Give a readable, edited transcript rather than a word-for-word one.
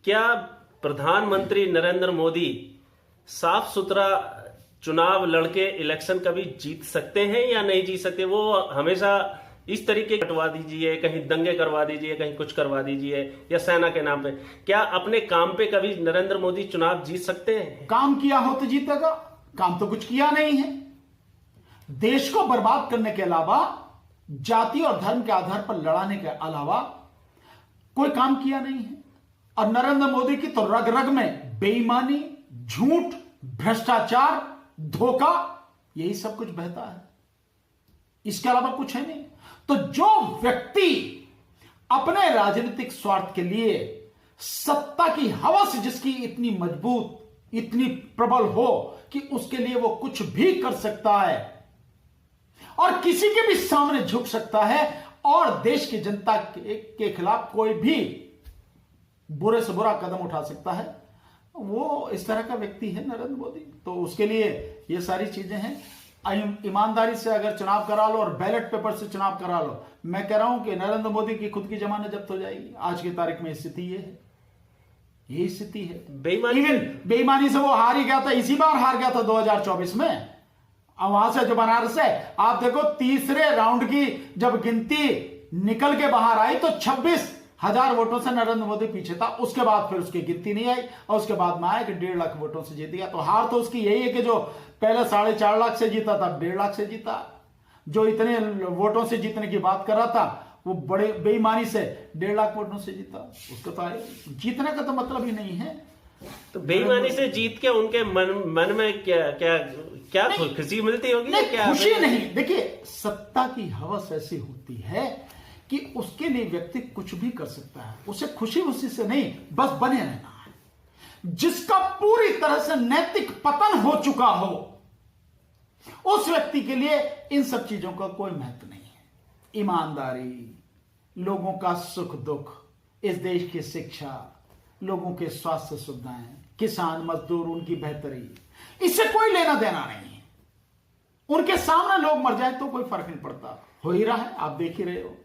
क्या प्रधानमंत्री नरेंद्र मोदी साफ सुथरा चुनाव लड़के इलेक्शन कभी जीत सकते हैं या नहीं जीत सकते? वो हमेशा इस तरीके कटवा दीजिए, कहीं दंगे करवा दीजिए, कहीं कुछ करवा दीजिए, या सेना के नाम पे। क्या अपने काम पे कभी नरेंद्र मोदी चुनाव जीत सकते हैं? काम किया हो तो जीतेगा, काम तो कुछ किया नहीं है। देश को बर्बाद करने के अलावा, जाति और धर्म के आधार पर लड़ाने के अलावा कोई काम किया नहीं है। और नरेंद्र मोदी की तो रग रग में बेईमानी, झूठ, भ्रष्टाचार, धोखा, यही सब कुछ बहता है। इसके अलावा कुछ है नहीं। तो जो व्यक्ति अपने राजनीतिक स्वार्थ के लिए सत्ता की हवस जिसकी इतनी मजबूत, इतनी प्रबल हो कि उसके लिए वो कुछ भी कर सकता है और किसी के भी सामने झुक सकता है और देश की जनता के खिलाफ कोई भी बुरे से बुरा कदम उठा सकता है, वो इस तरह का व्यक्ति है नरेंद्र मोदी। तो उसके लिए ये सारी चीजें हैं। ईमानदारी से अगर चुनाव करा लो और बैलेट पेपर से चुनाव करा लो, मैं कह रहा हूं कि नरेंद्र मोदी की खुद की जमानत जब्त हो जाएगी। आज की तारीख में स्थिति ये है, यही स्थिति है। बेईमानी से वो हार ही गया था, इसी बार हार गया था 2024 में। अब वहां से जो बनारस है, आप देखो तीसरे राउंड की जब गिनती निकल के बाहर आई तो 26,000 वोटों से नरेंद्र मोदी पीछे था। उसके बाद फिर उसकी गिनती नहीं आई और उसके बाद में आया कि 1.5 लाख वोटों से जीत गया। तो हार तो उसकी यही है कि जो पहले 4.5 लाख से जीता था, 1.5 लाख से जीता। जो इतने वोटों से जीतने की बात कर रहा था, वो बड़े बेईमानी से 1.5 लाख वोटों से जीता। उसको तो जीतने का तो मतलब ही नहीं है। तो बेईमानी से जीत के उनके मन में क्या खुशी मिलती होगी? क्या खुशी नहीं। देखिए, सत्ता की हवस ऐसी होती है कि उसके लिए व्यक्ति कुछ भी कर सकता है। उसे खुशी उसी से नहीं, बस बने रहना है। जिसका पूरी तरह से नैतिक पतन हो चुका हो, उस व्यक्ति के लिए इन सब चीजों का कोई महत्व नहीं है। ईमानदारी, लोगों का सुख दुख, इस देश की शिक्षा, लोगों के स्वास्थ्य सुविधाएं, किसान मजदूर, उनकी बेहतरी, इससे कोई लेना देना नहीं है। उनके सामने लोग मर जाए तो कोई फर्क नहीं पड़ता। हो ही रहा है, आप देख ही रहे हो।